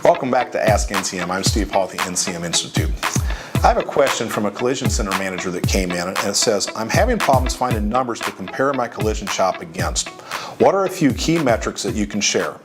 Welcome back to Ask NCM. I'm Steve Paul at the NCM Institute. I have a question from a collision center manager that came in, and it says, I'm having problems finding numbers to compare my collision shop against. What are a few key metrics that you can share?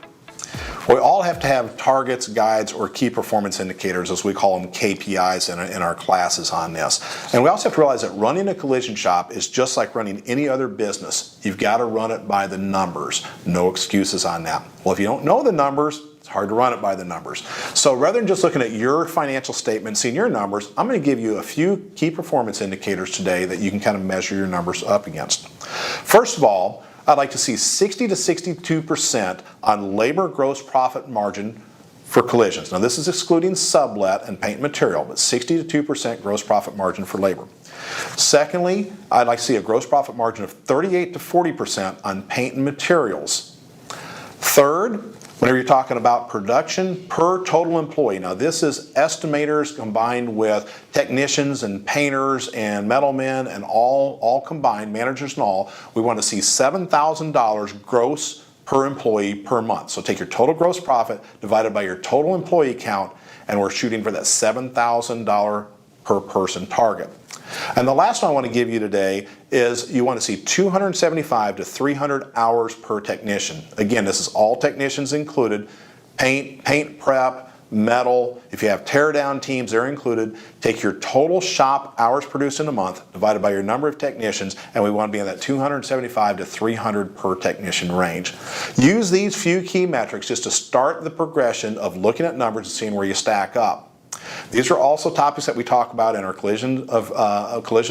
We all have to have targets, guides, or key performance indicators, as we call them KPIs in our classes on this. And we also have to realize that running a collision shop is just like running any other business. You've got to run it by the numbers. No excuses on that. Well, if you don't know the numbers, it's hard to run it by the numbers. So rather than just looking at your financial statement, seeing your numbers, I'm going to give you a few key performance indicators today that you can kind of measure your numbers up against. First of all, I'd like to see 60 to 62% on labor gross profit margin for collisions. Now this is excluding sublet and paint material, but 60 to 2% gross profit margin for labor. Secondly, I'd like to see a gross profit margin of 38 to 40% on paint and materials. Third, whenever you're talking about production per total employee, now this is estimators combined with technicians and painters and metal men and all combined, managers and all, we want to see $7,000 gross per employee per month. So take your total gross profit divided by your total employee count, and we're shooting for that $7,000 per person target. And the last one I want to give you today is you want to see 275 to 300 hours per technician. Again, this is all technicians included, paint prep, metal. If you have tear down teams, they're included. Take your total shop hours produced in a month divided by your number of technicians, and we want to be in that 275 to 300 per technician range. Use these few key metrics just to start the progression of looking at numbers and seeing where you stack up. These are also topics that we talk about in our collision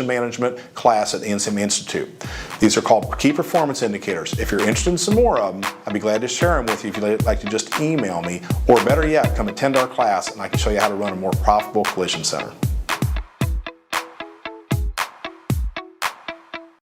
management class at the NCM Institute. These are called key performance indicators. If you're interested in some more of them, I'd be glad to share them with you if you'd like to just email me, or better yet, come attend our class and I can show you how to run a more profitable collision center.